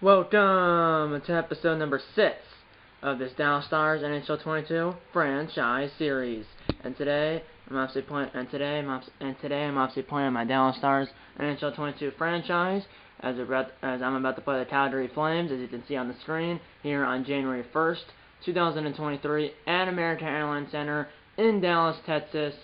Welcome to episode number 6 of this Dallas Stars NHL 22 franchise series. And today I'm obviously playing my Dallas Stars NHL 22 franchise as I'm about to play the Calgary Flames, as you can see on the screen here on January 1st, 2023 at American Airlines Center in Dallas, Texas.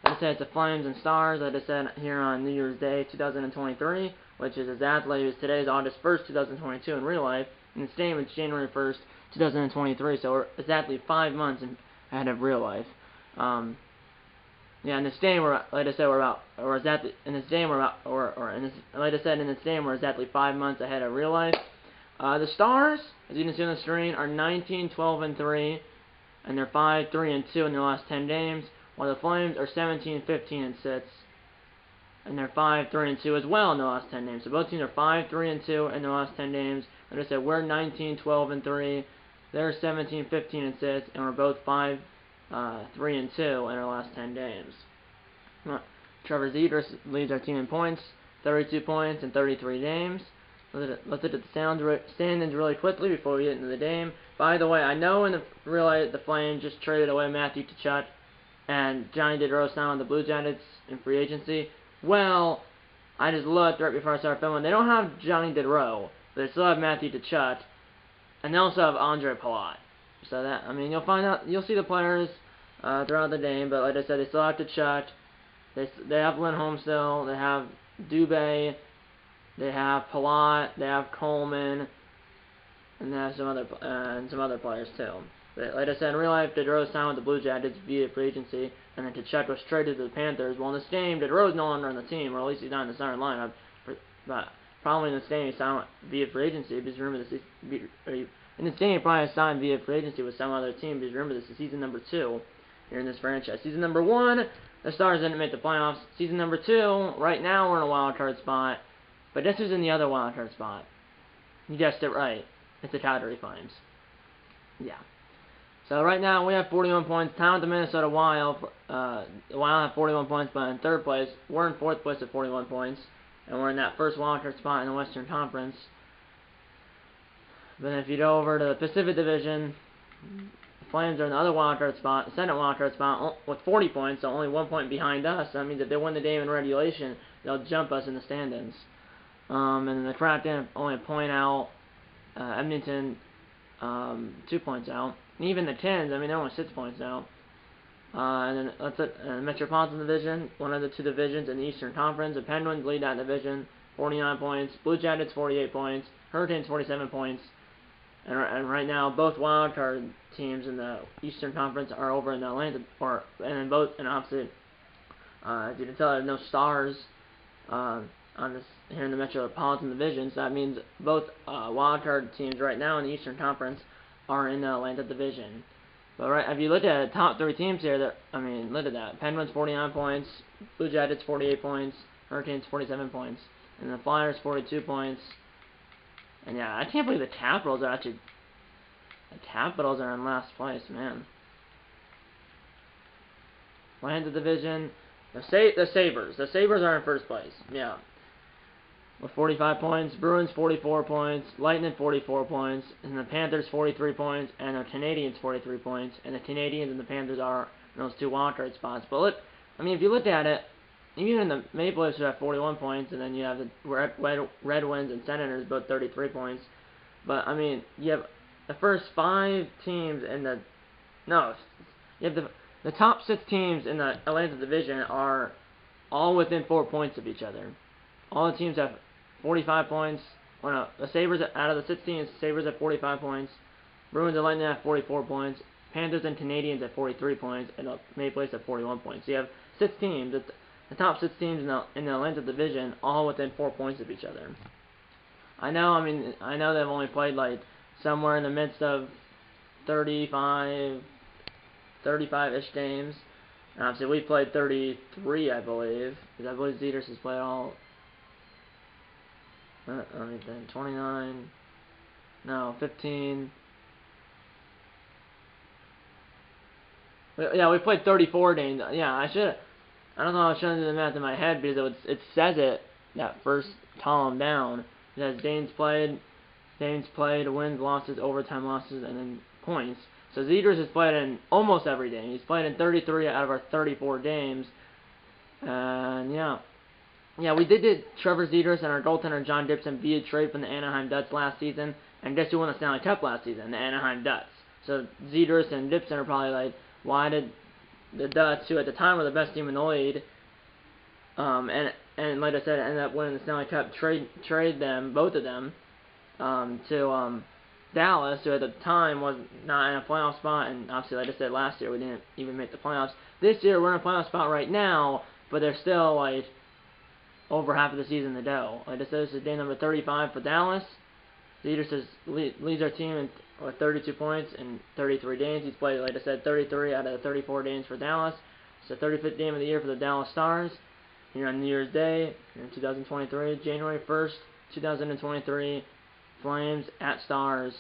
Like I said, it's the Flames and Stars, like I said, here on New Year's Day 2023, which is exactly as today is August 1st, 2022 in real life, and the stadium is January 1st, 2023, so we're exactly 5 months ahead of real life. In this stadium, we're exactly 5 months ahead of real life. The Stars, as you can see on the screen, are 19-12-3, and they're 5-3-2 in their last 10 games. While the Flames are 17-15-6, and they're 5-3-2 as well in the last 10 games. So both teams are 5-3-2 in the last 10 games. Like I said, we're 19-12-3, they're 17-15-6, and we're both 5-3-2 in our last 10 games. Trevor Zegras leads our team in points, 32 points in 33 games. Let's look at the standings really quickly before we get into the game. By the way, I know in the real life the Flames just traded away Matthew Tkachuk and Johnny Gaudreau signed with the Blue Jackets in free agency. Well, I just looked right before I started filming. They don't have Johnny Gaudreau, but they still have Matthew Tkachuk, and they also have Andre Palat. So that, I mean, you'll see the players throughout the game. But like I said, they still have Tkachuk. They have Lindholm still. They have Dubé. They have Palat. They have Coleman, and they have some other players too. But like I said, in real life, Gaudreau signed with the Blue Jackets via free agency, and then Tkachuk was traded to the Panthers. Well, in this game, Gaudreau is no longer on the team, or at least he's not in the starting lineup. But probably in this game, he signed via free agency. Because remember, in this game, he probably signed via free agency with some other team. Because remember, this is season number 2 here in this franchise. Season number 1, the Stars didn't make the playoffs. Season number 2, right now we're in a wild card spot. But this is in the other wild card spot. You guessed it right. It's the Calgary Flames. Yeah. So right now we have 41 points. Tied with the Minnesota Wild. The Wild have 41 points, but in third place. We're in fourth place at 41 points, and we're in that first wildcard spot in the Western Conference. But if you go over to the Pacific Division, the Flames are in the other wildcard spot, the second wildcard spot, with 40 points, so only 1 point behind us. So that means if they win the game in regulation, they'll jump us in the standings. And then the Kraken only a point out. Edmonton 2 points out. And even the Tens, I mean, they're only 6 points out. And then Metropolitan Division, one of the 2 divisions in the Eastern Conference. The Penguins lead that division, 49 points. Blue Jackets, 48 points. Hurricanes, 47 points. And right now, both wildcard teams in the Eastern Conference are over in the Atlantic, and opposite. As you can tell, there's no Stars on this here in the Metropolitan Division. So that means both wildcard teams right now in the Eastern Conference are in the Atlantic Division. But if you look at the top 3 teams here, look at that. Penguins 49 points, Blue Jackets 48 points, Hurricanes 47 points, and the Flyers 42 points. And yeah, I can't believe the Capitals are in last place, man. Atlantic Division, the Sabres. The Sabres are in first place. Yeah. With 45 points, Bruins 44 points, Lightning 44 points, and the Panthers 43 points, and the Canadiens 43 points, and the Canadiens and the Panthers are in those 2 wildcard spots. But look, I mean, if you look at it, even the Maple Leafs have 41 points, and then you have the Red Wings and Senators both 33 points. But I mean, you have the first 5 teams in the you have the top 6 teams in the Atlantic Division are all within 4 points of each other. All the teams have 45 points. Well, no, the Sabres, out of the 6 teams, Sabres have 45 points. Bruins and Lightning have 44 points. Panthers and Canadiens have 43 points. And the Maple Leafs have 41 points. So you have 6 teams, the top 6 teams in the Atlantic Division, all within 4 points of each other. I know they've only played like somewhere in the midst of 35-ish games. And obviously we played 33, I believe. Because I believe Zegras has played all... 29, no, 15. Yeah, we played 34 games. Yeah, I don't know, I was trying to do the math in my head because it says it, that first column down. It says games played, Games played, wins, losses, overtime losses, and then points. So Zeters has played in almost every game. He's played in 33 out of our 34 games. And yeah. Yeah, we did get Trevor Zeters and our goaltender John Dipson via trade from the Anaheim Ducks last season. And guess who won the Stanley Cup last season? The Anaheim Ducks. So Zeters and Dipson are probably like, why did the Ducks, who at the time were the best team in the league, and like I said, ended up winning the Stanley Cup, trade them, both of them, to Dallas, who at the time was not in a playoff spot, and obviously, like I said, last year we didn't even make the playoffs. This year we're in a playoff spot right now, but they're still like over half of the season to go. Like I said, this is day number 35 for Dallas. Zeters leads our team with 32 points in 33 games. He's played, like I said, 33 out of the 34 games for Dallas. It's the 35th game of the year for the Dallas Stars. Here on New Year's Day in 2023, January 1st, 2023, Flames at Stars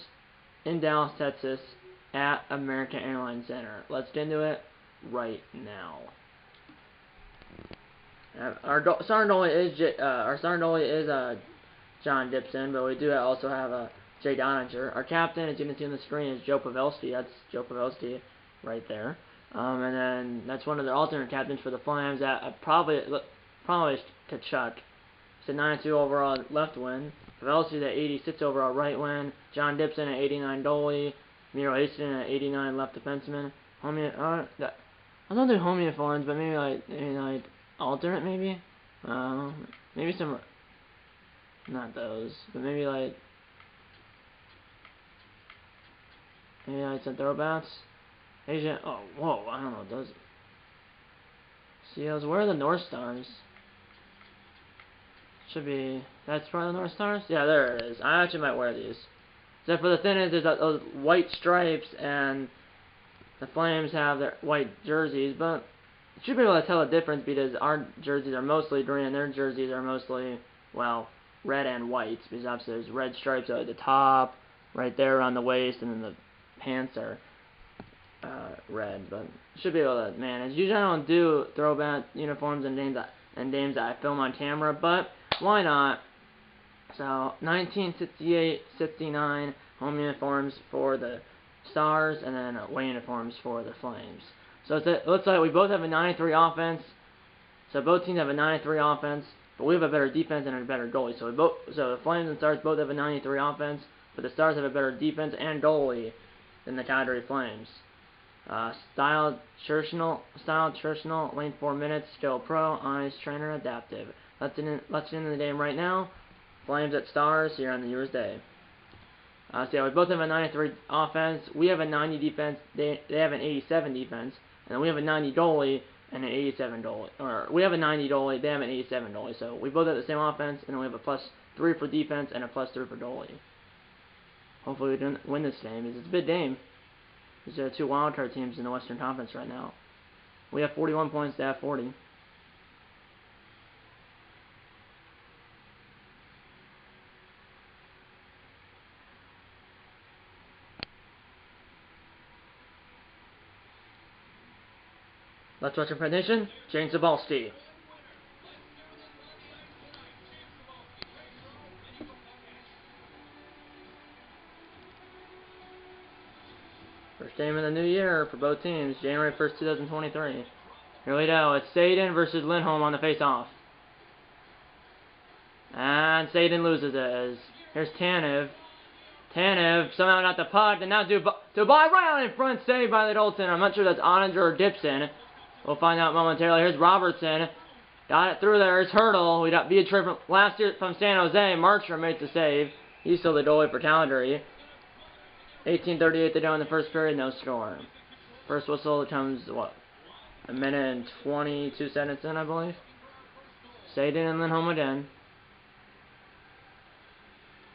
in Dallas, Texas, at American Airlines Center. Let's get into it right now. Our starting goalie is John Dipson, but we do also have Jay Doninger. Our captain, as you can see on the screen, is Joe Pavelski. That's Joe Pavelski right there. And then that's one of their alternate captains for the Flames. Probably Kachuk. It's a 92 overall left wing. Pavelski at 86 overall right wing. John Dipson at 89 goalie. Miro Haston at 89 left defenseman. I don't do home uniforms, but maybe like alternate maybe. Maybe some. Not those, but maybe like some throwbacks. Asian. Oh, whoa! I don't know those. Seals. Where are the North Stars? Should be. That's probably the North Stars. Yeah, there it is. I actually might wear these. Except for the thing is, there's those white stripes, and the Flames have their white jerseys, but you should be able to tell the difference because our jerseys are mostly green, and their jerseys are mostly, well, red and white, because obviously there's red stripes at the top, right there around the waist, and then the pants are red. But should be able to manage. Usually I don't do throwback uniforms and games that I film on camera, but why not? So 1968-69 home uniforms for the Stars, and then away uniforms for the Flames. So it looks like we both have a 93 offense. So both teams have a 93 offense. But we have a better defense and a better goalie. So the Flames and Stars both have a 93 offense, but the Stars have a better defense and goalie than the Calgary Flames. Style traditional, length 4 minutes, skill pro, eyes trainer, adaptive. Let's get into the game right now. Flames at Stars here on the New Year's Day. So yeah, we both have a 93 offense. We have a 90 defense. They have an 87 defense, and then we have a 90 goalie and an 87 goalie. Or we have a 90 goalie, they have an 87 goalie. So we both have the same offense, and then we have a +3 for defense and a +3 for goalie. Hopefully we don't win this game, because it's a big game. These are two wildcard teams in the Western Conference right now. We have 41 points, they have 40. Let's watch our presentation. James Zabalski. First game of the new year for both teams, January 1st, 2023. Here we go. It's Saden versus Lindholm on the face-off. And Saden loses it. Here's Tanev. Tanev somehow got the puck, and now Dubai right on in front, saved by the goaltender. I'm not sure if that's Oninger or Dipson. We'll find out momentarily. Here's Robertson. Got it through there. Here's Hurdle. We got via trade from last year from San Jose. Markstrom makes the save. He's still the goalie for Calgary. 18:38 to go in the first period. No score. First whistle comes, what, a minute and 22 seconds in, I believe. Saden and Lindholm again.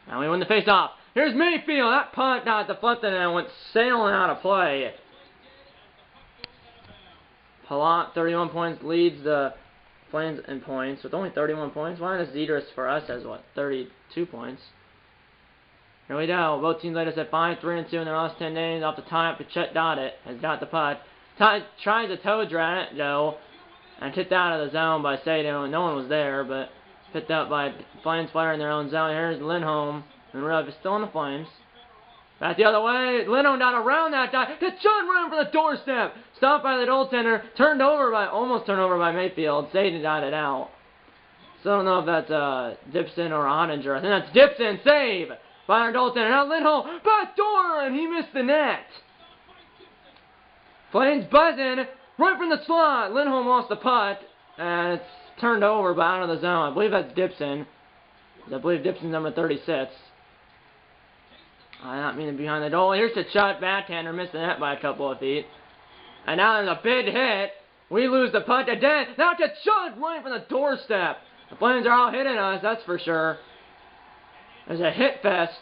And we win the face-off. Here's Mayfield. That punt got deflected and went sailing out of play. Palat, 31 points, leads the Flames in points with only 31 points. Why does Zeters for us has, what, 32 points? Here we go. Both teams laid us at 5-3-2 in their last 10 days. Off the top, Chet got it. Has got the puck. Tries to toe drag it, though, and kicked out of the zone by Sato. No one was there, but picked up by Flames player in their own zone. Here's Lindholm. And Rev is still on the Flames. Back the other way. Lindholm down around that guy. The shot right for the doorstep. Stopped by the goaltender. Almost turned over by Mayfield. Saden got it out. So I don't know if that's Dipson or Ottinger. I think that's Dipson. Save by our goaltender. Now Lindholm. Back door. And he missed the net. Flames buzzing. Right from the slot. Lindholm lost the putt. And it's turned over but out of the zone. I believe that's Dipson. I believe Dipson's number 36. I not mean to be behind the goal. Here's the shot. Backhander missed the net by a couple of feet. And now there's a big hit. We lose the putt to Den. Now it's a shot right from the doorstep. The Flames are all hitting us, that's for sure. There's a hit fest.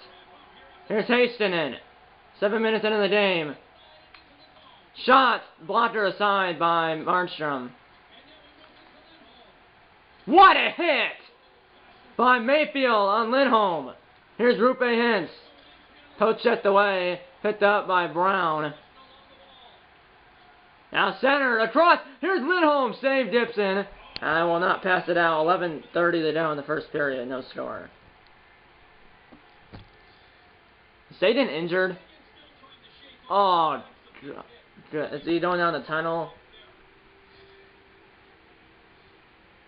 Here's Hastinen. 7 minutes into the game. Shot. Blocker aside by Markstrom. What a hit by Mayfield on Lindholm. Here's Rupe Hintz. Poached away. Picked up by Brown. Now center across. Here's Lindholm. Save Dipson. I will not pass it out. 11:30 to go in the first period. No score. Is Saden injured? Oh, good. Is he going down the tunnel?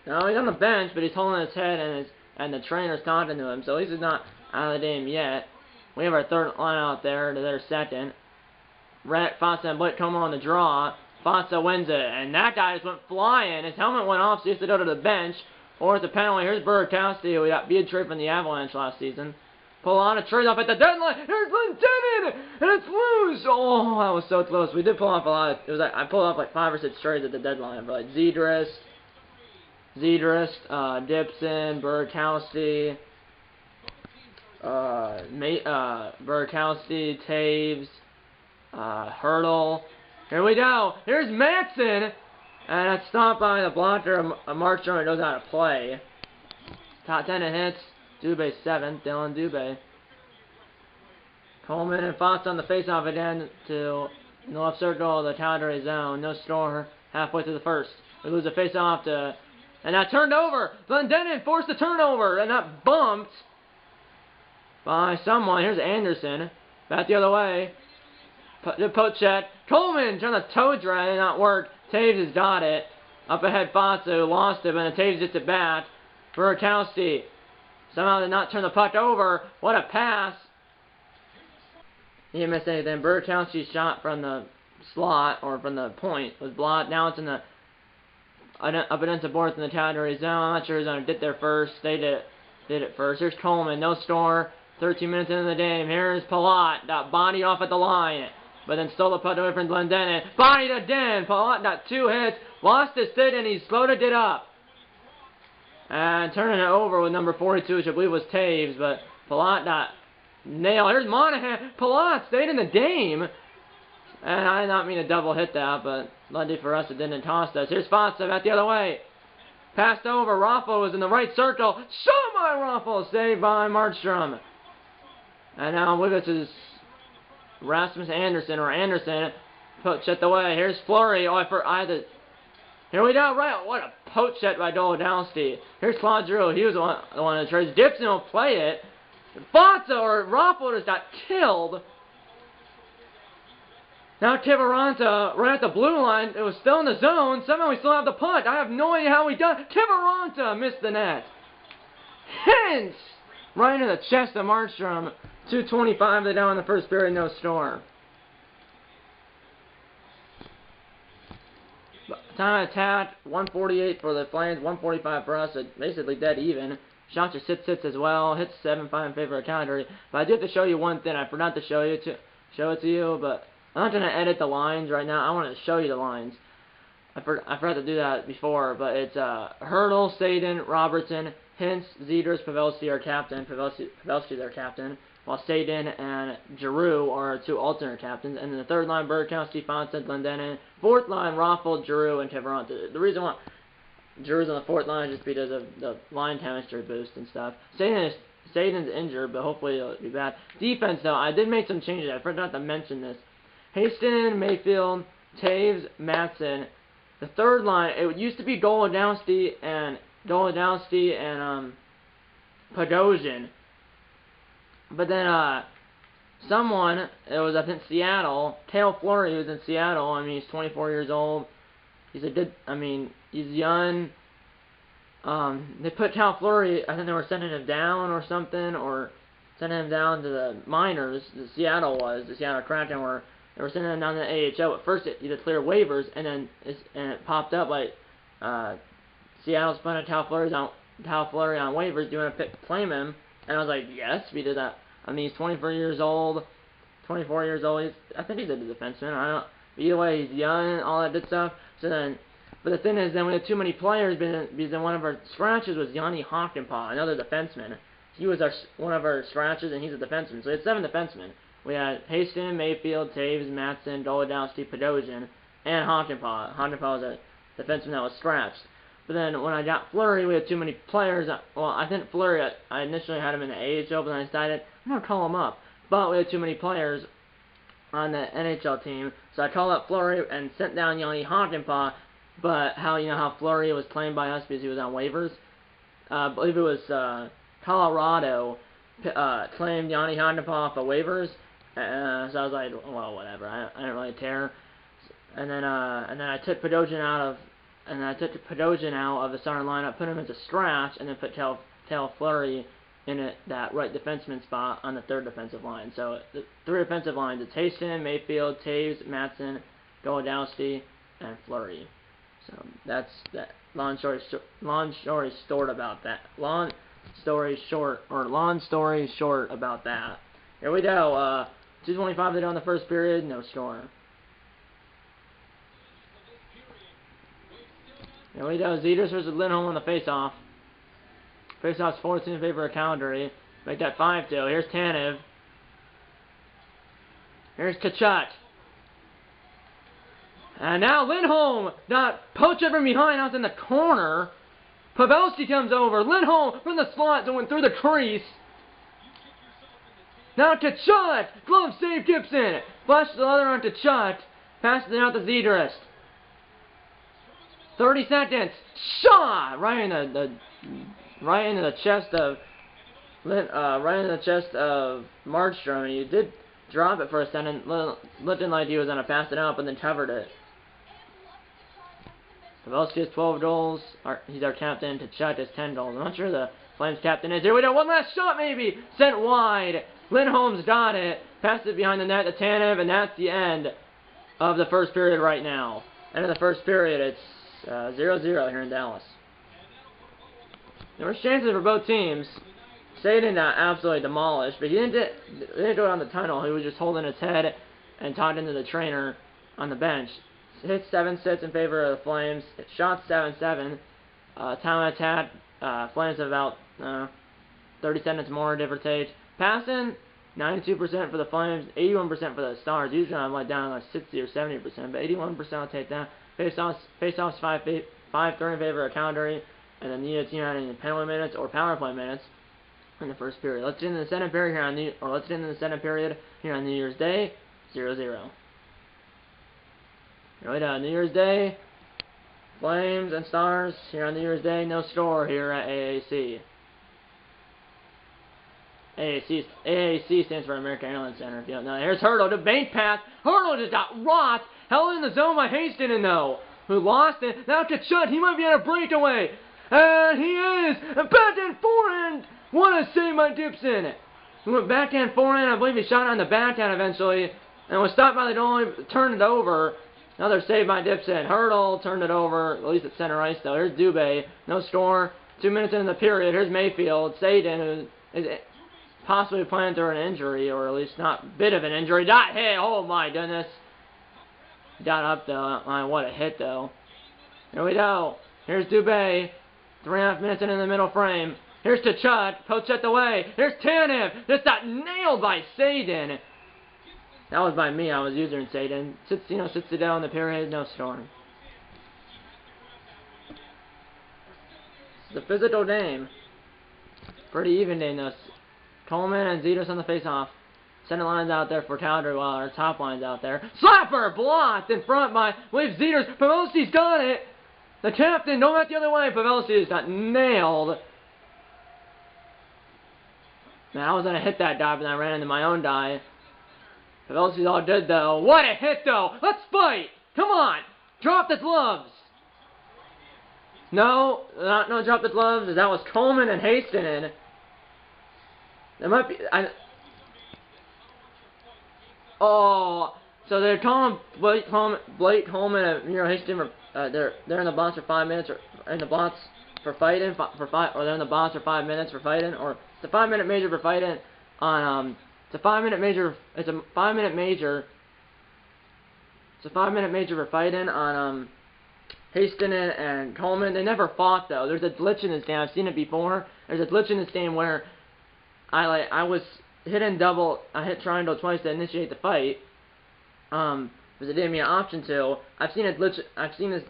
No, he's on the bench, but he's holding his head, and the trainer's talking to him. So at least he's not out of the game yet. We have our third line out there to their second. Rhett, Fonsa, and Blitt come on the draw. Fonsa wins it, and that guy just went flying. His helmet went off, so he has to go to the bench. Or it's a penalty. Here's Burakovsky, who got beat trade from the Avalanche last season. Pull on a trade off at the deadline. Here's Lendenon, and it's loose. Oh, that was so close. We did pull off a lot. I pulled off like 5 or 6 trades at the deadline, but like Zedrist, Dipson, Burakovsky, Burakovsky, Taves, Hurdle. Here we go. Here's Matson. And it's stopped by the blocker. Markstrom knows how to play. Top 10 in hits. Dubé 7th. Dylan Dubé. Coleman and Fox on the faceoff again to the left circle of the Calgary zone. No score halfway through the first. We lose the faceoff to... And that turned over. Glendening forced the turnover. And that bumped by someone. Here's Anderson. Back the other way. Pochette. Coleman trying to toe drag. Did not work. Taves has got it. Up ahead, Fonsu lost it, but Taves gets it back. Burakovsky somehow did not turn the puck over. What a pass. He didn't miss anything. Burakovsky's shot from the slot, or from the point, was blocked. Now it's in the up against the boards in the Calgary zone. I'm not sure who's going to get there first. They did it first. Here's Coleman. No score. 13 minutes into the game. Here's Palat. Got bodied off at the line. But then stole the puck away from Glendening. Body to Den. Palat got 2 hits. Lost his stick and he slowed it up. And turning it over with number 42, which I believe was Taves. But Palat got nailed. Here's Monahan. Palat stayed in the game. And I did not mean to double hit that. But lucky for us it didn't toss us. Here's Fonsa back the other way. Passed over. Raffo was in the right circle. Shot by Raffo. Saved by Markstrom. And now with us is Rasmus Anderson, or Anderson, poached away. Here's Fleury. Here we go, right. What a poach by Dolodowski. Here's Claude Giroux. He was the one that trades. Dipson will play it. Fonsa or Raffo just got killed. Now Kivaranta, right at the blue line. It was still in the zone. Somehow we still have the punt. I have no idea how we done. Kivaranta missed the net. Hintz! Right in the chest of Markstrom. 2:25 to down in the first period, no score. Time attack, 148 for the Flames, 145 for us, so basically dead even. Shots are 6-6 as well, hits 7-5 in favor of Calgary. But I do have to show you one thing. I forgot to show it to you, but I'm not going to edit the lines right now. I want to show you the lines. I forgot to do that before, but it's Hurdle, Saden, Robertson, Hintz, Zedrus, Pavelski are captain. Pavelski's our captain. While Saden and Giroux are 2 alternate captains. And then the third line, Burakovsky, Fonsa, Glendening. Fourth line, Raffel, Giroux, and Kivaranta. The reason why Giroux's on the fourth line is just because of the line chemistry boost and stuff. Saden's injured, but hopefully he'll be back. Defense, though, I did make some changes. I forgot to mention this. Hastinen, Mayfield, Taves, Matson. The third line, it used to be Golodowski and Podosian. But then, someone, it was, I think, Seattle, Tail Fleury, who was in Seattle. I mean, he's 24 years old. He's young. They put Tail Fleury, I think they were sending him down or something, or sending him down to the minors. The Seattle Kraken they were sending him down to the AHL. At first, he had to clear waivers, and then it popped up like Seattle's putting Tail Fleury on waivers. Do you want to claim him? And I was like, yes, because he's 24 years old. I think he's a defenseman. I don't. Either way, he's young and all that good stuff. But the thing is, then we had too many players because then one of our scratches was Yanni Hockenpah, another defenseman. He was one of our scratches, and he's a defenseman. So we had 7 defensemen. We had Haston, Mayfield, Taves, Matson, Golodowski, Podosian, and Hockenpah. Hockenpah was a defenseman that was scratched. But then when I got Fleury, we had too many players. Well, I think Fleury, I initially had him in the AHL, but then I decided I'm going to call him up. But we had too many players on the NHL team, so I called up Fleury and sent down Yanni Hockenpah. But how Fleury was claimed by us because he was on waivers? I believe it was Colorado claimed Yanni Hockenpah off of waivers. So I was like, well, whatever. I didn't really care. And then I took Podosian out of the starting lineup, put him as a scratch, and then put Tail Fleury in that right defenseman spot on the 3rd defensive line. So the 3 defensive lines: it's Haston, Mayfield, Taves, Matson, Golodowski, and Fleury. So that's that. Long story short about that. Long story short about that. Here we go. 2:25 to go in the first period. No score. Here we go. Zeters versus Lindholm on the face-off. Face-off's 14 in favor of Calgary. Make that 5-2. Here's Tanev. Here's Tkachuk. And now Lindholm, not poached it from behind, out in the corner. Pavelski comes over. Lindholm from the slot going through the crease. Now Tkachuk, glove save Gibson. Flash the other on Tkachuk. Passes it out to Zedrist. 30 seconds. Shot right into the chest of Markstrom. He did drop it for a second, looking like he was going to pass it out, but then covered it. Pavelski has 12 goals. He's our captain. Tkachuk has 10 goals. I'm not sure the Flames captain is. Here we go. One last shot, maybe. Sent wide. Lindholm's got it. Passed it behind the net to Tanev, and that's the end of the first period right now. End of the first period. It's 0-0 here in Dallas. There was chances for both teams. Sadin got absolutely demolished, but he didn't go down the tunnel. He was just holding his head and talking to the trainer on the bench. Hit 7-6 in favor of the Flames. It shot 7-7. Time attack. Flames have about 30 seconds more, give or take. Passing, 92% for the Flames, 81% for the Stars. Usually I'm like down like 60 or 70%, but 81% I'll take that. Face-offs 5-3 in favor of Calgary, and then neither team had any penalty minutes or power play minutes in the first period. Let's get into the second period here on New Year's Day, 0-0. Right on New Year's Day, Flames and Stars here on New Year's Day. No score here at AAC. AAC stands for American Airlines Center. If you don't know. Here's Hurdle, the bank pass. Hurdle just got rocked. Held in the zone by Haston, though, who lost it. Now Tkachuk, he might be on a breakaway. And he is. And backhand forehand. What a save by Gibson. He went backhand forehand. I believe he shot on the backhand eventually. And was stopped by the goalie. Turned it over. Another save by Gibson. Hurdle turned it over. At least at center ice, though. Here's Dubé. No score. 2 minutes into the period. Here's Mayfield. Sadin, who is possibly playing through an injury, or at least not a bit of an injury. Got hit. Oh, my goodness. Got up, though. What a hit, though. Here we go. Here's Dubé. 3.5 minutes into the middle frame. Here's Tkachuk. Poached it away. Here's Tanev. Just got nailed by Sadin. That was by me. I was using Sadin. Sits it down in the period. No score. It's a physical game. Pretty even game, though. Coleman and Zeters on the face-off. Center line's out there for Calgary while our top line's out there. Slapper blocked in front by William Zeters. Pavelski's got it. The captain, don't back the other way. Pavelski just got nailed. Man, I was gonna hit that dive, and I ran into my own dive. Pavelski's all good, though. What a hit, though! Let's fight! Come on! Drop the gloves! No, no drop the gloves. That was Coleman and Hastinen. There might be... Oh, so they're calling Blake Coleman and Hastinen. They're in the box for 5 minutes, or in the box for fighting, or they're in the box for 5 minutes for fighting, or it's a 5-minute major for fighting on it's a 5-minute major. It's a 5-minute major. It's a 5-minute major for fighting on Hastinen and Coleman. They never fought though. There's a glitch in this game. I've seen it before. There's a glitch in this game where I was hitting double. I hit triangle twice to initiate the fight. Because it gave me an option to. I've seen this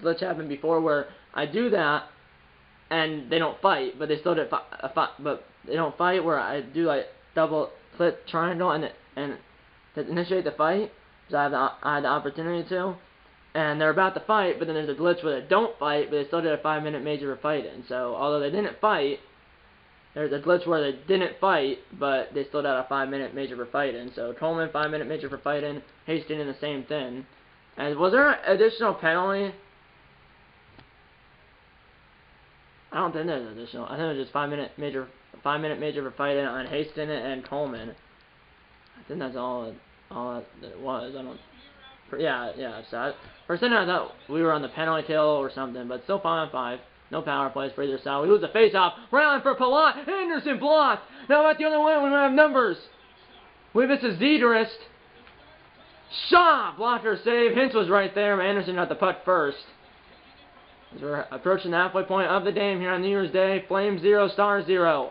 glitch happen before where I do that and they don't fight, but they still did but they don't fight where I do like double click triangle and to initiate the fight. Because I had the opportunity to. And they're about to fight, but then there's a glitch where they don't fight, but they still did a 5-minute major for fighting. So, although they didn't fight, there's a glitch where they didn't fight, but they still did a 5-minute major for fighting. So, Coleman, 5-minute major for fighting, Hastinen, the same thing. And was there an additional penalty? I don't think there's an additional. I think it was just 5-minute major for fighting on Hastinen and Coleman. I think that's all it was. I don't... Yeah, so for a second I thought we were on the penalty kill or something, but still 5-on-5. No power plays for either side. We lose the face-off. Rallying for Palat. Anderson blocked. Now about the other way, we don't have numbers. This is Zedrist. Shaw! Blocker save. Hintz was right there, but Anderson got the puck first. As we're approaching the halfway point of the game here on New Year's Day. Flames 0, Stars 0.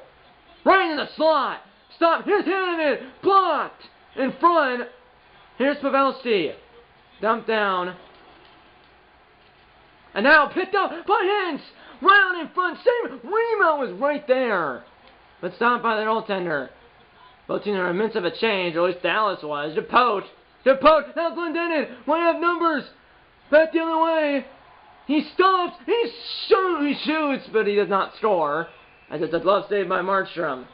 Right in the slot. Stop. Here's Hanneman. Blocked. In front. Here's Pavelski. Dumped down. And now picked up by Hintz. Round in front. Same. Remo was right there. But stopped by the goaltender. Both teams are in the midst of a change. Or at least Dallas was. DePote. Now Glendening. Might have numbers. Back the other way. He stops. He shoots. But he does not score. As it's a glove save by Markstrom.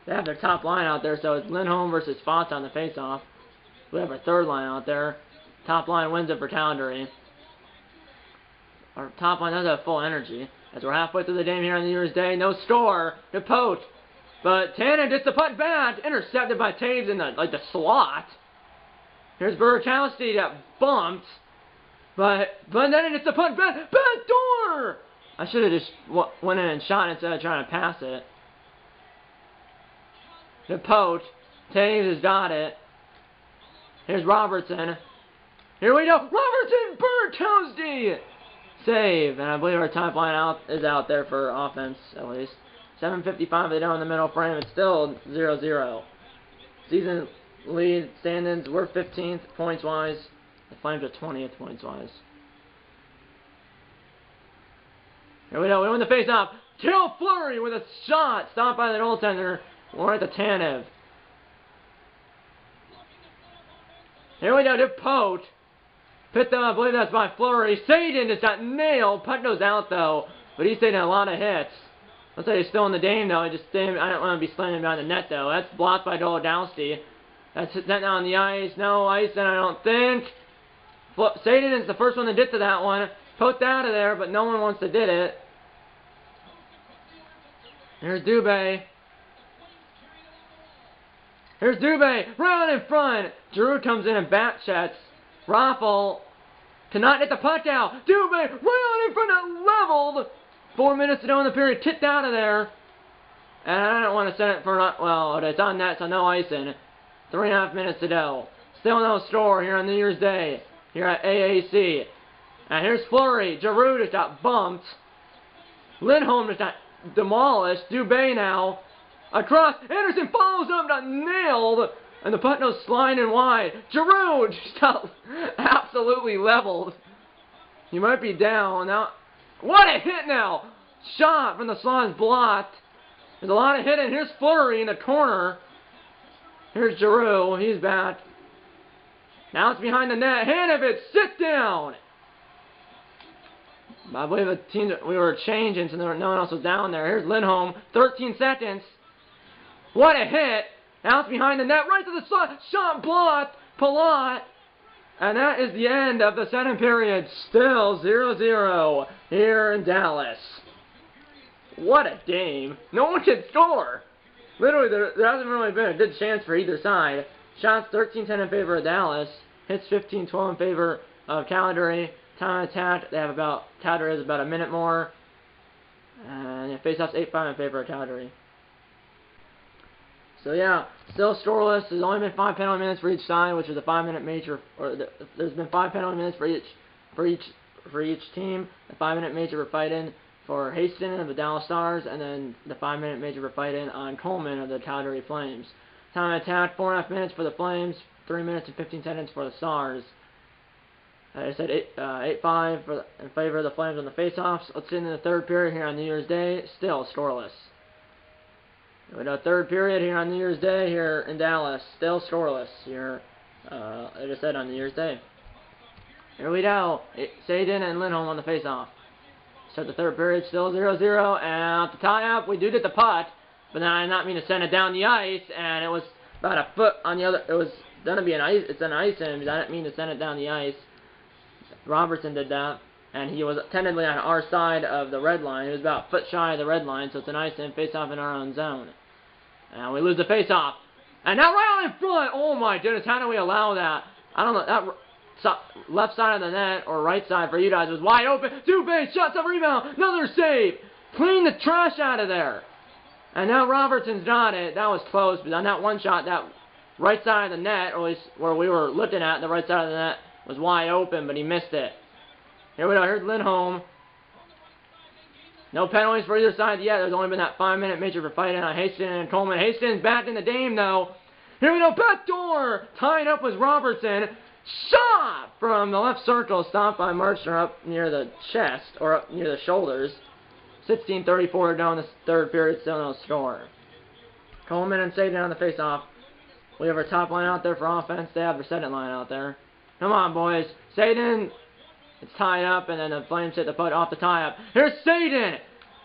They have their top line out there, so it's Lindholm versus Fox on the face-off. We have our third line out there. Top line wins it for Calgary. Our top line does have full energy. As we're halfway through the game here on New Year's Day, no score. DePote. But Tannen gets the puck back. Intercepted by Taves in the slot. Here's Burkowski that bumped. But Glendening gets the puck back. Back door! I should have just went in and shot instead of trying to pass it. DePote. Taves has got it. Here's Robertson. Here we go. Robertson! Burkowski! Save. And I believe our top line is out there for offense, at least. 7:55 they down in the middle frame. It's still 0-0. Season lead standings. We're 15th points-wise. The Flames are 20th points-wise. Here we go. We win the face-off. Kill Fleury with a shot. Stopped by the goaltender. We're at the Tanev. Here we go, DePote. Picked up, I believe that's by Fleury. Sadin just got nailed. Puck goes out, though. But he's taking a lot of hits. Looks like he's still in the game, though. I don't want to be slamming him behind the net, though. That's blocked by Dolodowski. That's that on the ice. No ice, and I don't think. Sadin is the first one to get to that one. Poked out of there, but no one wants to did it. Here's Dubé. Here's Dubé, round in front. Giroux comes in and back checks. Raffle cannot get the puck out. Dubé, round in front and leveled. 4 minutes to go in the period, kicked out of there. And I don't want to send it for, well, it's on net, so no icing. 3.5 minutes to go. Still no score here on New Year's Day, here at AAC. And here's Fleury. Giroux just got bumped. Lindholm just got demolished. Dubé now. Across, Anderson follows up, got nailed, and the puck goes sliding wide. Giroux just got absolutely leveled. He might be down now. What a hit now! Shot from the slot is blocked. There's a lot of hitting. Here's Fleury in the corner. Here's Giroux. He's back. Now it's behind the net. Hanovitz, sit down. I believe the team we were changing, so no one else was down there. Here's Lindholm, 13 seconds. What a hit! Out behind the net, right to the slot. Shot blocked. Palat. And that is the end of the second period. Still 0-0 here in Dallas. What a game. No one can score. Literally, there hasn't really been a good chance for either side. Shots 13-10 in favor of Dallas. Hits 15-12 in favor of Calgary. Time attack, Calgary has about a minute more. And face-offs 8-5 in favor of Calgary. So yeah, still scoreless. There's only been 5 penalty minutes for each side, which is a 5-minute major. There's been 5 penalty minutes for each team. A 5-minute major for fighting for Hastings of the Dallas Stars, and then the 5-minute major for fighting on Coleman of the Calgary Flames. Time attack 4.5 minutes for the Flames, 3 minutes and 15 seconds for the Stars. I said 8-5 in favor of the Flames on the face-offs. Let's get into the third period here on New Year's Day. Still scoreless. With a third period here on New Year's Day here in Dallas. Still scoreless here, I just said, on New Year's Day. Here we go. Sadin and Lindholm on the face-off. Start the third period, still 0-0. And at the tie-up, we do get the putt. But then I did not mean to send it down the ice. And it was about a foot on the other. It was going to be an ice. It's an ice, and I didn't mean to send it down the ice. Robertson did that, and he was technically on our side of the red line. He was about a foot shy of the red line, so it's an ice in, face-off in our own zone. And we lose the face-off. And now right on in front! Oh my goodness, how do we allow that? I don't know, that left side of the net, or right side for you guys, was wide open. Dubé, shots up, rebound, another save! Clean the trash out of there! And now Robertson's got it. That was close, but on that one shot, that right side of the net, or at least where we were looking at, the right side of the net, was wide open, but he missed it. Here we go. Here's Lindholm. No penalties for either side yet. There's only been that 5-minute major for fighting on Hastings and Coleman. Hastings back in the game, though. Here we go. Backdoor. Tied up with Robertson. Shot from the left circle. Stopped by Marchner up near the chest, or up near the shoulders. 16:34 down the third period. Still no score. Coleman and Sadin on the face-off. We have our top line out there for offense. They have their second line out there. Come on, boys. Sadin. It's tied up, and then the Flames hit the putt off the tie-up. Here's Sadin.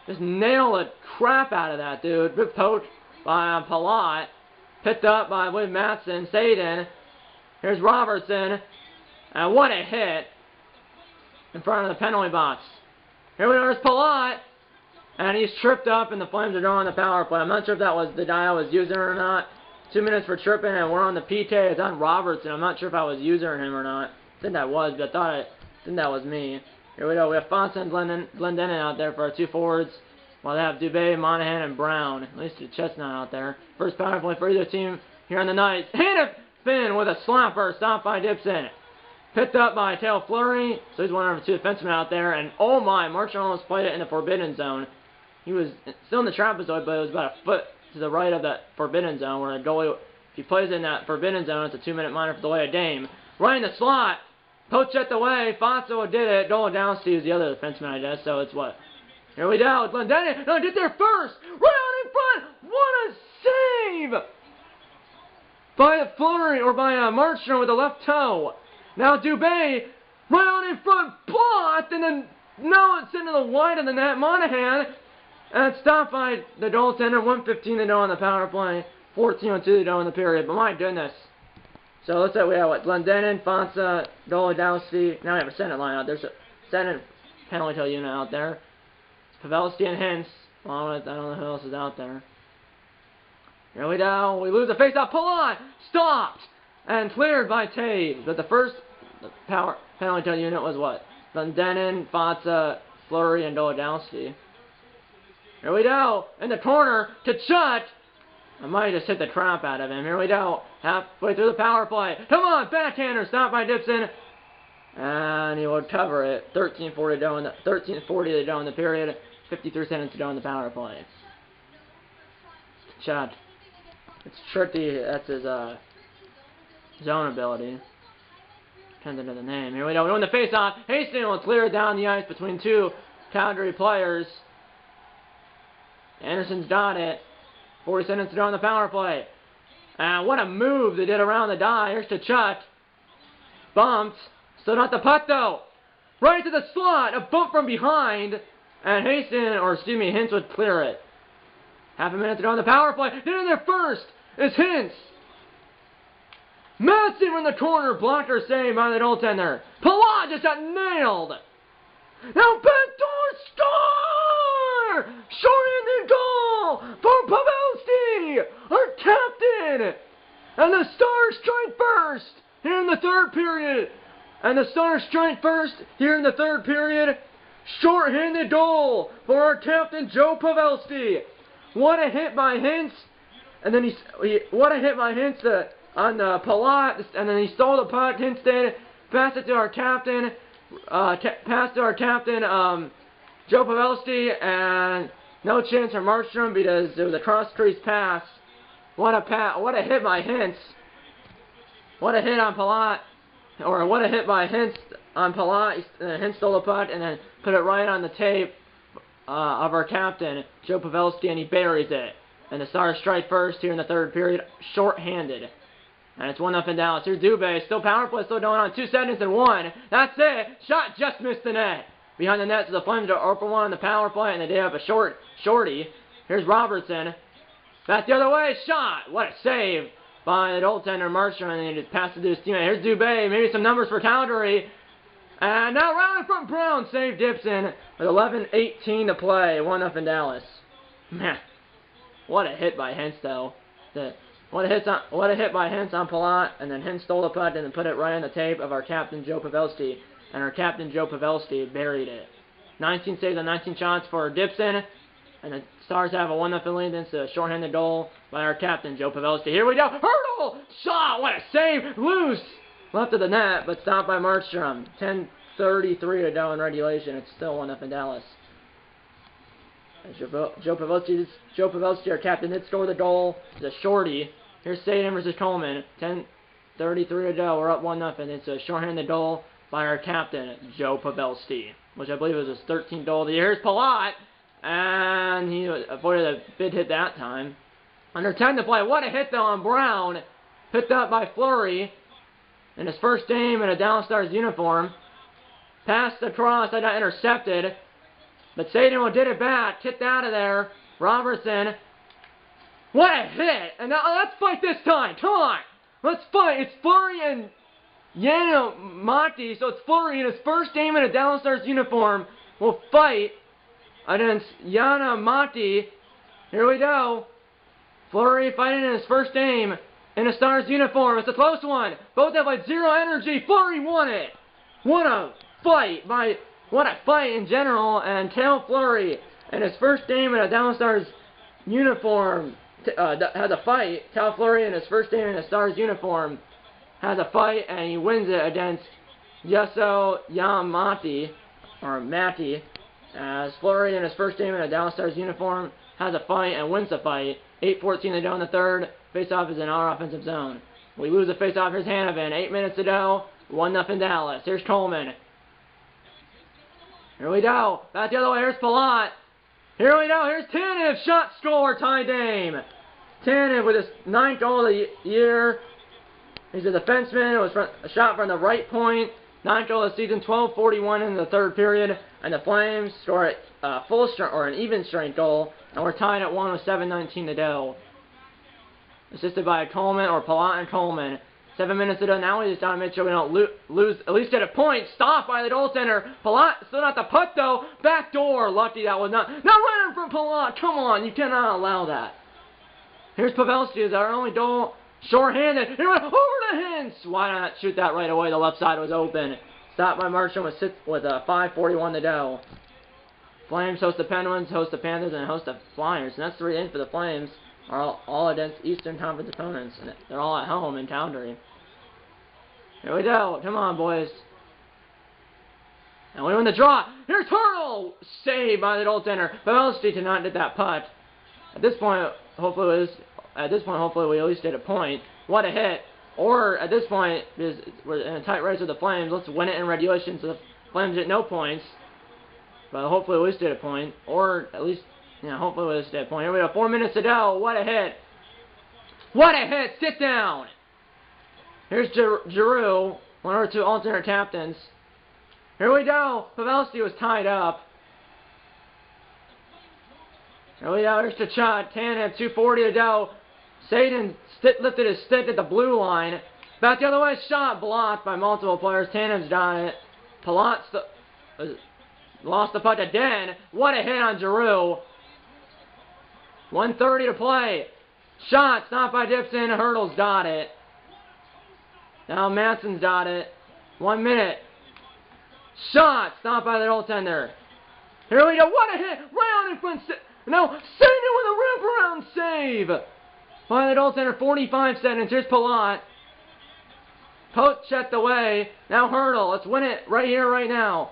Just nail the crap out of that, dude. Good poach by Palat. Picked up by William Matson. Sadin. Here's Robertson. And what a hit in front of the penalty box. Here we are. There's Palat. And he's tripped up, and the Flames are drawing the power play. I'm not sure if that was the guy I was using or not. 2 minutes for tripping, and we're on the PK. It's on Robertson. I'm not sure if I was using him or not. I think I was, but I think that was me. Here we go. We have Fonsa and Glendening out there for our 2 forwards. While they have Dubé, Monahan, and Brown. At least the Chestnut out there. First power play for either team here on the night. Hannah Finn with a slapper. Stopped by Gibson. Picked up by Tail Fleury. So he's one of the 2 defensemen out there. And oh my, Marchand almost played it in the forbidden zone. He was still in the trapezoid, but it was about a foot to the right of that forbidden zone, where a goalie, if he plays in that forbidden zone, it's a 2-minute minor for delay of game. Right in the slot. Poach it away. Fonso did it. Dolodowski is the other defenseman, I guess, so it's what? Here we go. Glendening. No, get there first. Right on in front. What a save by Fleury, or by Marchand with the left toe. Now Dubé, right on in front, blocked, and then now it's into the wide of the net. Monahan. And it's stopped by the goaltender. 1:15 to go on the power play. 14:02 to go in the period. But my goodness. So let's say we have what? Glendening, Fonsa, Dolodowski. Now we have a Senate line out there. So Senate penalty kill unit out there. Pavelski and Hintz. Along with, I don't know who else is out there. Here we go. We lose the face-off. Pull on. Stopped. And cleared by Taves. But the first power penalty kill unit was what? Glendening, Fonsa, Fleury, and Dolodowski. Here we go. In the corner. Kachuk. I might just hit the crap out of him. Here we go. Halfway through the power play. Come on. Backhander. Stopped by Gibson. And he will cover it. 13:40 to go in the period. 53 seconds to go in the power play. Kachuk. It's tricky. That's his zone ability. Depends on the name. Here we go. We win the face-off. Hastings will clear it down the ice between 2 Calgary players. Anderson's got it. 40 seconds to go on the power play. And what a move they did around the die. Here's Kachuk. Bumped. Still not the puck, though. Right to the slot. A bump from behind. And Hintz would clear it. Half a minute to go on the power play. Then in there first is Hintz. Madsen from the corner. Blocker save by the goaltender. Palat just got nailed. Now backdoor score! Short-handed goal for Pavelski, our captain! And the Stars strike first here in the third period. Short-handed goal for our captain, Joe Pavelski. What a hit by Hintz. And then what a hit by Hintz on Palat. And then he stole the puck. Hintz did. Passed it to our captain. Joe Pavelski, and no chance for Markstrom because it was a cross-crease pass. What a hit by Hintz. What a hit on Palat. Or what a hit by Hintz on Palat. Hintz stole the puck and then put it right on the tape of our captain, Joe Pavelski, and he buries it. And the Stars strike first here in the third period, short-handed. And it's 1-0 Dallas. Here's Dubé. Still power play, still going on. 2 seconds and 1. That's it. Shot just missed the net. Behind the net, so the Flames are open 1 on the power play, and they have a shorty. Here's Robertson. Back the other way. Shot. What a save by the goaltender, Markstrom, and he just passed it to his teammate. Here's Dubé. Maybe some numbers for Calgary. And now round from Brown. Save Gibson with 11:18 to play. 1-0 Dallas. Man, what a hit by Hintz, though. What a hit by Hintz on Palat, and then Hintz stole the puck and then put it right on the tape of our captain, Joe Pavelski. And our captain, Joe Pavelski, buried it. 19 saves on 19 shots for Gibson. And the Stars have a 1-0 lead. It's a shorthanded goal by our captain, Joe Pavelski. Here we go. Hurdle! Shot! What a save! Loose! Left of the net, but stopped by Markstrom. 10:33 to go in regulation. It's still 1-0 Dallas. Joe Pavelski, our captain, did score the goal. It's a shorty. Here's Sadin versus Coleman. 10:33 to go. We're up 1-0. It's a shorthanded goal by our captain, Joe Pavelski, which I believe was his 13th goal of the year. Here's Palat, and he avoided a big hit that time. Under 10 to play. What a hit, though, on Brown. Picked up by Fleury in his first game in a Dallas Stars uniform. Passed across, I got intercepted. But Sadin did it back. Kicked out of there. Robertson. What a hit! And now let's fight this time. Come on. Let's fight. It's Fleury and Matti. So it's Fleury in his first game in a Dallas Stars uniform will fight against Matti. Here we go. Fleury fighting in his first game in a Stars uniform. It's a close one. Both have like zero energy. Fleury won it. What a fight in general, and Cal Fleury in his first game in a Dallas Stars uniform has a fight. Cal Fleury in his first game in a Stars uniform has a fight, and he wins it against Matti, as Fleury in his first game in a Dallas Stars uniform has a fight and wins the fight. 8:14 to go in the third. Face-off is in our offensive zone. We lose the face-off. Here's Hanovan. 8 minutes to go. 1-0 Dallas. Here's Coleman. Here we go. Back the other way. Here's Palat. Here we go. Here's Tanev. Shot score. Tie game. Tanev with his 9th goal of the year. He's a defenseman. It was a shot from the right point. 9th goal of the season. 12:41 in the third period. And the Flames score a full strength or an even strength goal. And we're tied at 1 with 7:19 to go. Assisted by Coleman or Palat and Coleman. 7 minutes to go. Now we just down to make sure we don't lose. At least get a point. Stopped by the goaltender. Palat still not the puck though. Back door. Lucky that was not. Now running from Palat. Come on. You cannot allow that. Here's Pavelski. Is our only goal. Short-handed. He went over the Hintz. Why not shoot that right away? The left side was open. Stopped by Markstrom with 5:41 to go. Flames host the Penguins, host the Panthers, and host the Flyers. And that's 3 games for the Flames. Are all against Eastern Conference opponents. And they're all at home in Calgary. Here we go. Come on, boys. And we win the draw. Here's Hurdle. Saved by the goaltender. Pavelski did not get that putt. At this point, hopefully we at least get a point. What a hit. Or at this point, because we're in a tight race with the Flames, let's win it in regulation so the Flames get no points. But hopefully we at least get a point. Or at least, hopefully we at least get a point. Here we go. 4 minutes to go. What a hit. What a hit. Sit down. Here's Giroux. One or two alternate captains. Here we go. Pavelski was tied up. Here we go. Here's the shot. Tanev, 2:40 to go. Sagan lifted his stick at the blue line. Back the other way. Shot blocked by multiple players. Tanev's got it. Palat lost the puck to Den. What a hit on Giroux. 1:30 to play. Shot stopped by Dixon. Hurdle's got it. Now Manson's got it. 1 minute. Shot stopped by the goaltender. Here we go. What a hit. Right on in front. No, Sagan with a wraparound save by the goaltender. 45 seconds. Here's Palat. Poach checked away. Now Hurdle. Let's win it right here, right now.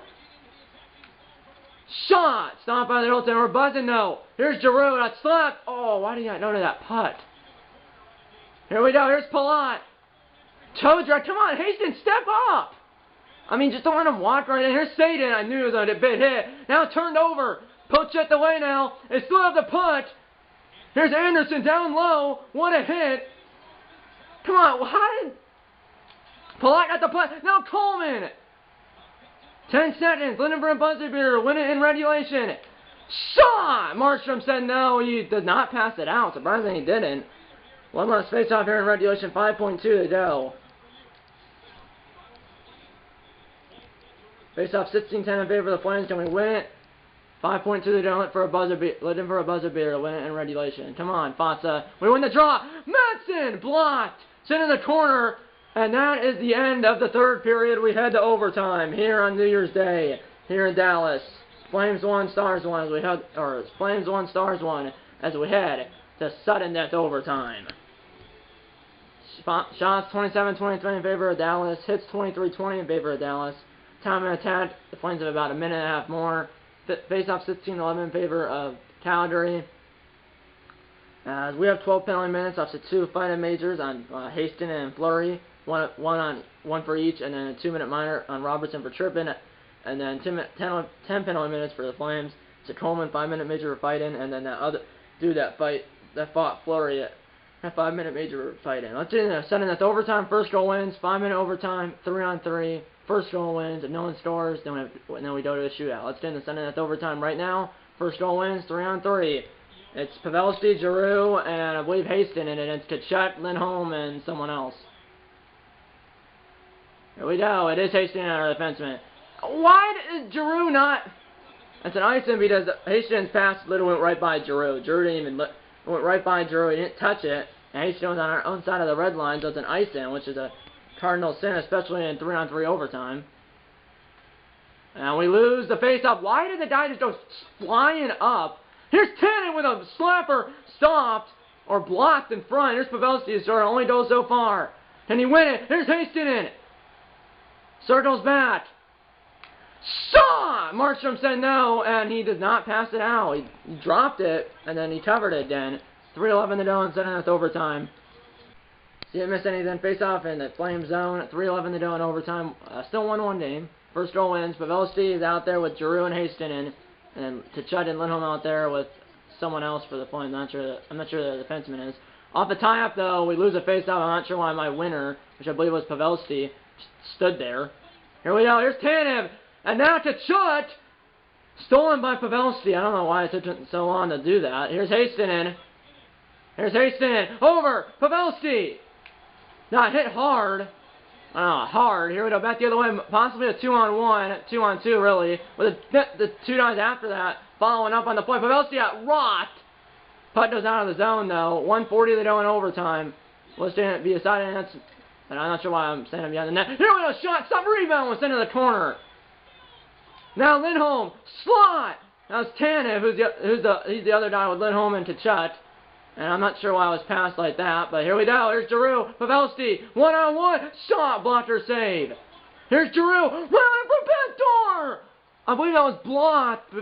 Shot! Stopped by the goaltender. We're buzzing though. Here's Giroux. That slap. Oh, why do you not know that putt? Here we go. Here's Palat. Toe drag. Come on, Hastings, step up. I mean, just don't let him walk right in. Here's Sagan. I knew it was a bit hit. Now turned over. Poach checked away now. They still have the putt. Here's Anderson down low. What a hit. Come on. How did... Palat got the putt. Now Coleman. 10 seconds. Lindenberg buzzer beater. Win it in regulation. Shot! Markstrom said no. He did not pass it out. Surprisingly, he didn't. One last face-off here in regulation. 5.2 to go. Face-off 16-10 in favor of the Flames. Can we win it? 5.2 to go. Looking for a buzzer beater to win it in regulation. Come on, Fassa. We win the draw. Madsen blocked. Sent in the corner. And that is the end of the third period. We head to overtime here on New Year's Day here in Dallas. Flames 1, Stars 1 as we head, or Flames 1, Stars 1 as we head to sudden death overtime. Shots 27-23 in favor of Dallas. Hits 23-20 in favor of Dallas. Time and attack. The Flames have about a minute and a half more. Face-off 16-11 in favor of Calgary. We have 12 penalty minutes, up to 2 fighting majors on Hastings and Fleury. One for each, and then a 2-minute minor on Robertson for tripping, and then 10 penalty minutes for the Flames. So Coleman 5-minute major for fighting, and then that other dude that fought Fleury at a 5-minute major for fighting. Let's do the sudden death overtime. First goal wins. 5-minute overtime. 3-on-3. First goal wins. If no one scores, then we go to a shootout. Let's do the sudden death overtime right now. First goal wins. 3-on-3. It's Pavelski, Giroux, and I believe Hastings, and it's Tkachuk, Lindholm, and someone else. Here we go. It is Hastings, our defenseman. Why did Giroux not... It's an icing because Hastings' pass literally went right by Giroux. Giroux didn't even went right by Giroux. He didn't touch it. And Hastings was on our own side of the red line, so it's an icing, which is a cardinal sin, especially in 3-on-3 overtime. And we lose the face-off. Why did the guy just go flying up? Here's Tannen with a slapper stopped or blocked in front. Here's Pavelski, who only goes so far. Can he win it? Here's Hastings. Circles back. Shot! Markstrom said no, and he did not pass it out. He dropped it, and then he covered it then. 3:11 to go in seventh overtime. See, didn't miss anything. Face off in the Flame zone. 3:11 to go in overtime. Still 1-1 game. First goal wins. Pavelski is out there with Giroux and Hastings, and then Tkachuk and Lindholm out there with someone else for the Flames. I'm not sure the defenseman is. Off the tie-up, though, we lose a face-off. I'm not sure why my winner, which I believe was Pavelski, stood there. Here we go. Here's Tanev. And now Tkachuk. Stolen by Pavelski. I don't know why it took so long to do that. Here's Hastings. Here's Hastings. Over. Pavelski. Not hit hard. Hard. Here we go. Back the other way. Possibly a 2-on-1. 2-on-2, really. With the 2 guys after that. Following up on the play. Pavelski got rocked. Puck goes out of the zone, though. 1:40 to go in overtime. Let's be decided. And I'm not sure why I'm standing behind the net. Here we go. Shot. Stop. Rebound was sent to the corner. Now Lindholm. Slot. Now it's Tanev, he's the other guy with Lindholm and Tkachuk. And I'm not sure why it was passed like that. But here we go. Here's Giroux. Pavelski. 1-on-1. Shot. Blocker save. Here's Giroux. Running from back door. I believe that was blocked.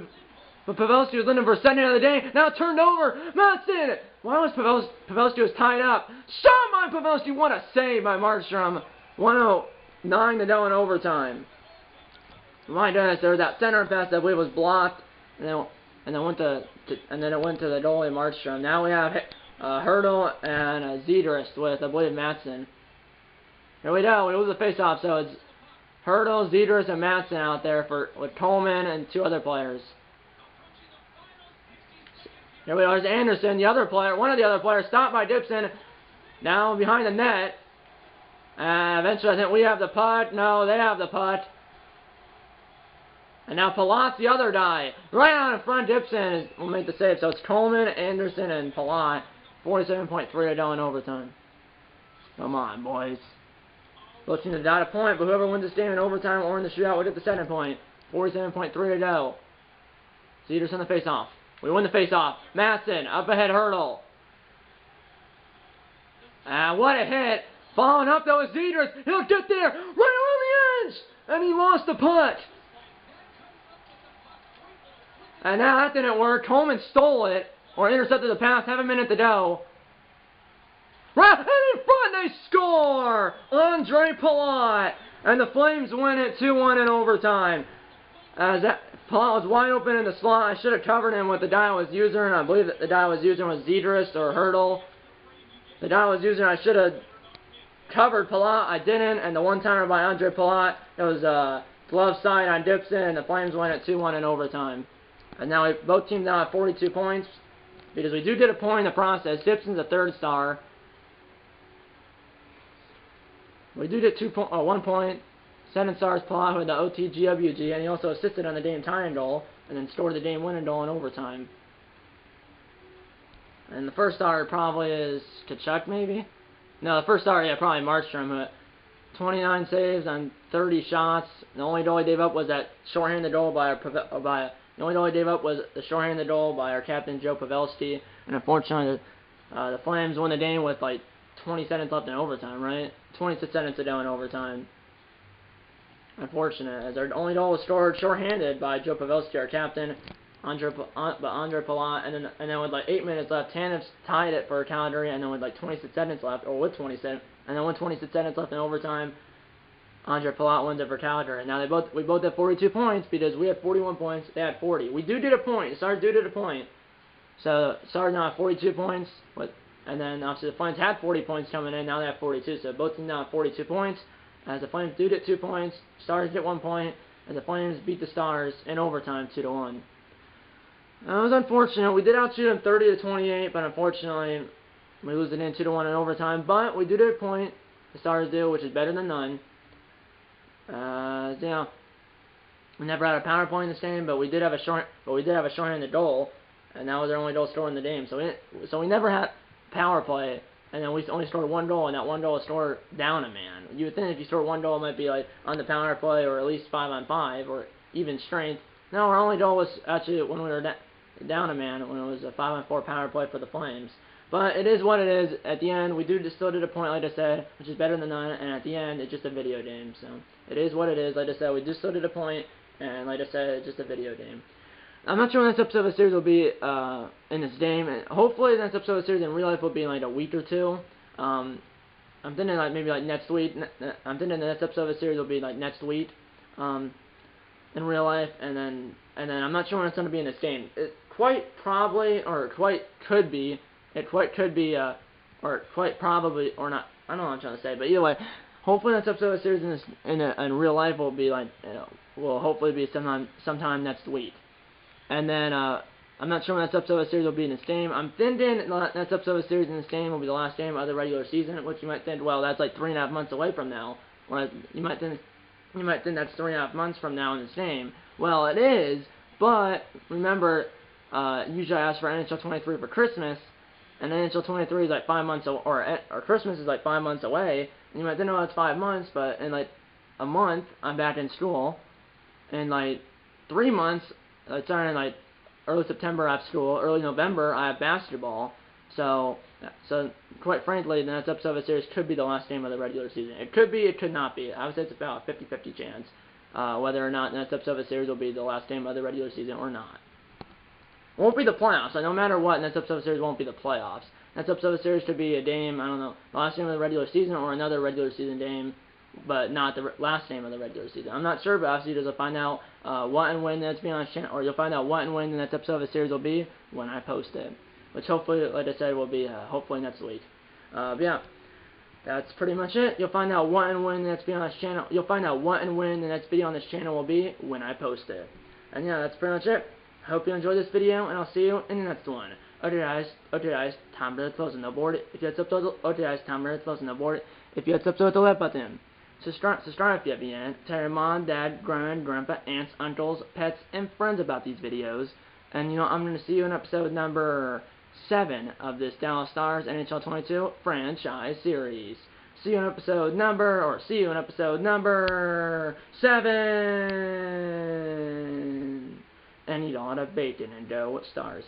But Pavelski was looking for a second of the day. Now turned over. Madsen. Why was Pavelski was tied up? Shot by Pavelski. What a save by Markstrom. 1:09 to go in overtime. My goodness, there was that center pass that I believe was blocked, and then it went to the goalie Markstrom. Now we have Hurdle and Zedrist with I believe Madsen. Here we go. We lose the faceoff, so it's Hurdle, Zedrus, and Madsen out there with Coleman and 2 other players. Here we are, there's Anderson, one of the other players, stopped by Dixon, down behind the net. Eventually, I think we have the putt. No, they have the putt. And now Palat's the other guy. Right out in front, Dixon will make the save. So it's Coleman, Anderson, and Palat. 47.3 to go in overtime. Come on, boys. Both teams have got a point, but whoever wins this game in overtime or in the shootout will get the second point. 47.3 to go. Zedrus on the face-off. We win the face-off. Madsen, up ahead, Hurdle. What a hit. Following up, though, is Zedrus. He'll get there. Right on the edge. And he lost the putt. And now that didn't work. Coleman stole it. Or intercepted the pass. 7 minutes to go. Right in front, they score! Andre Palat. And the Flames win it 2-1 in overtime. As that Palat was wide open in the slot. I should have covered him with the guy I was using. I believe that the guy I was using was Zedrus or Hurdle. The guy I was using, I should have covered Palat. I didn't. And the one-timer by Andre Palat, it was glove side on Dixon. And the Flames win it 2-1 in overtime. And now both teams now have 42 points. Because we do get a point in the process. Dixon's a 3rd star. We do get 1 point. 7 stars Palat with the OTGWG, and he also assisted on the game tying goal, and then scored the game winning goal in overtime. And the 1st star probably is Kachuk, maybe? No, the 1st star, yeah, probably Markstrom. 29 saves on 30 shots. The only goal he gave up was that shorthanded goal the only goal he gave up was the shorthanded goal by our captain Joe Pavelski. And unfortunately, the Flames won the game with like 20 seconds left in overtime, right? 26 seconds to go in overtime. Unfortunate, as their only goal was scored shorthanded by Joe Pavelski, our captain, Andre Palat, and then with like 8 minutes left, Tanev's tied it for Calgary, and then with like 26 seconds left, or with 27, and then with 26 seconds left in overtime, Andre Palat wins it for Calgary. And now we both have 42 points because we had 41 points, they had 40. We do get a point. The Stars do get a point. So Stars now have 42 points, and then obviously the Flames had 40 points coming in. Now they have 42. So both teams now have 42 points. As the Flames do get 2 points, Stars get 1 point, as the Flames beat the Stars in overtime 2-1. It was unfortunate. We did outshoot them 30-28, but unfortunately we lose it in 2-1 in overtime. But we do get a point. The Stars do, which is better than none. We never had a power play in this game, but we did have a shorthanded goal, and that was our only goal scored in the game. So we never had power play. And then we only scored 1 goal, and that 1 goal was scored down a man. You would think if you scored 1 goal, it might be like on the power play or at least 5-on-5 or even strength. No, our only goal was actually when we were down a man, when it was a 5-on-4 power play for the Flames. But it is what it is. At the end, we still did a point, like I said, which is better than none. And at the end, it's just a video game. So it is what it is. Like I said, we still did a point, and like I said, it's just a video game. I'm not sure when this episode of the series will be in this game. And hopefully, the next episode of the series in real life will be in like a week or 2. I'm thinking like maybe like next week. I'm thinking the next episode of the series will be like next week in real life, and then I'm not sure when it's going to be in this game. It quite probably, or quite could be, or quite probably, or not. I don't know what I'm trying to say, but either way, hopefully the next episode of the series in real life will be like, will hopefully be sometime next week. And then, I'm not sure when the next episode of the series will be in this game. I'm thinking the next episode of the series in this game will be the last game of the regular season, which you might think, well, that's like 3.5 months away from now. Well, you might think that's 3.5 months from now in this game. Well, it is, but remember, usually I ask for NHL 23 for Christmas, and NHL 23 is like 5 months, or Christmas is like 5 months away, and you might think, oh, it's 5 months, but in like a month, I'm back in school. In like 3 months, starting in like early September I have school, early November I have basketball. So quite frankly, the next episode of the series could be the last game of the regular season. It could be, it could not be. I would say it's about a 50-50 chance whether or not the next episode of the series will be the last game of the regular season or not. It won't be the playoffs. So no matter what, the next episode of the series won't be the playoffs. Next episode of the series could be a game, I don't know, the last game of the regular season or another regular season game, but not the last game of the regular season. I'm not sure, but obviously you'll find out what and when that's being on channel, or you'll find out what and when the next episode of the series will be when I post it, which hopefully, like I said, will be hopefully next week. But yeah, that's pretty much it. You'll find out what and when the next video on this channel. You'll find out what and when the next video on this channel will be when I post it. And yeah, that's pretty much it. I hope you enjoyed this video, and I'll see you in the next one. Okay guys, time to close on the board. If you had subscribed, okay guys, time to close on the board. If you had subscribed, the like button. Subscribe if you have yet. Tell your mom, dad, grandpa, aunts, uncles, pets, and friends about these videos. And you know, I'm gonna see you in episode number 7 of this Dallas Stars NHL 22 franchise series. See you in episode number 7. And eat a lot of bacon and dough with stars.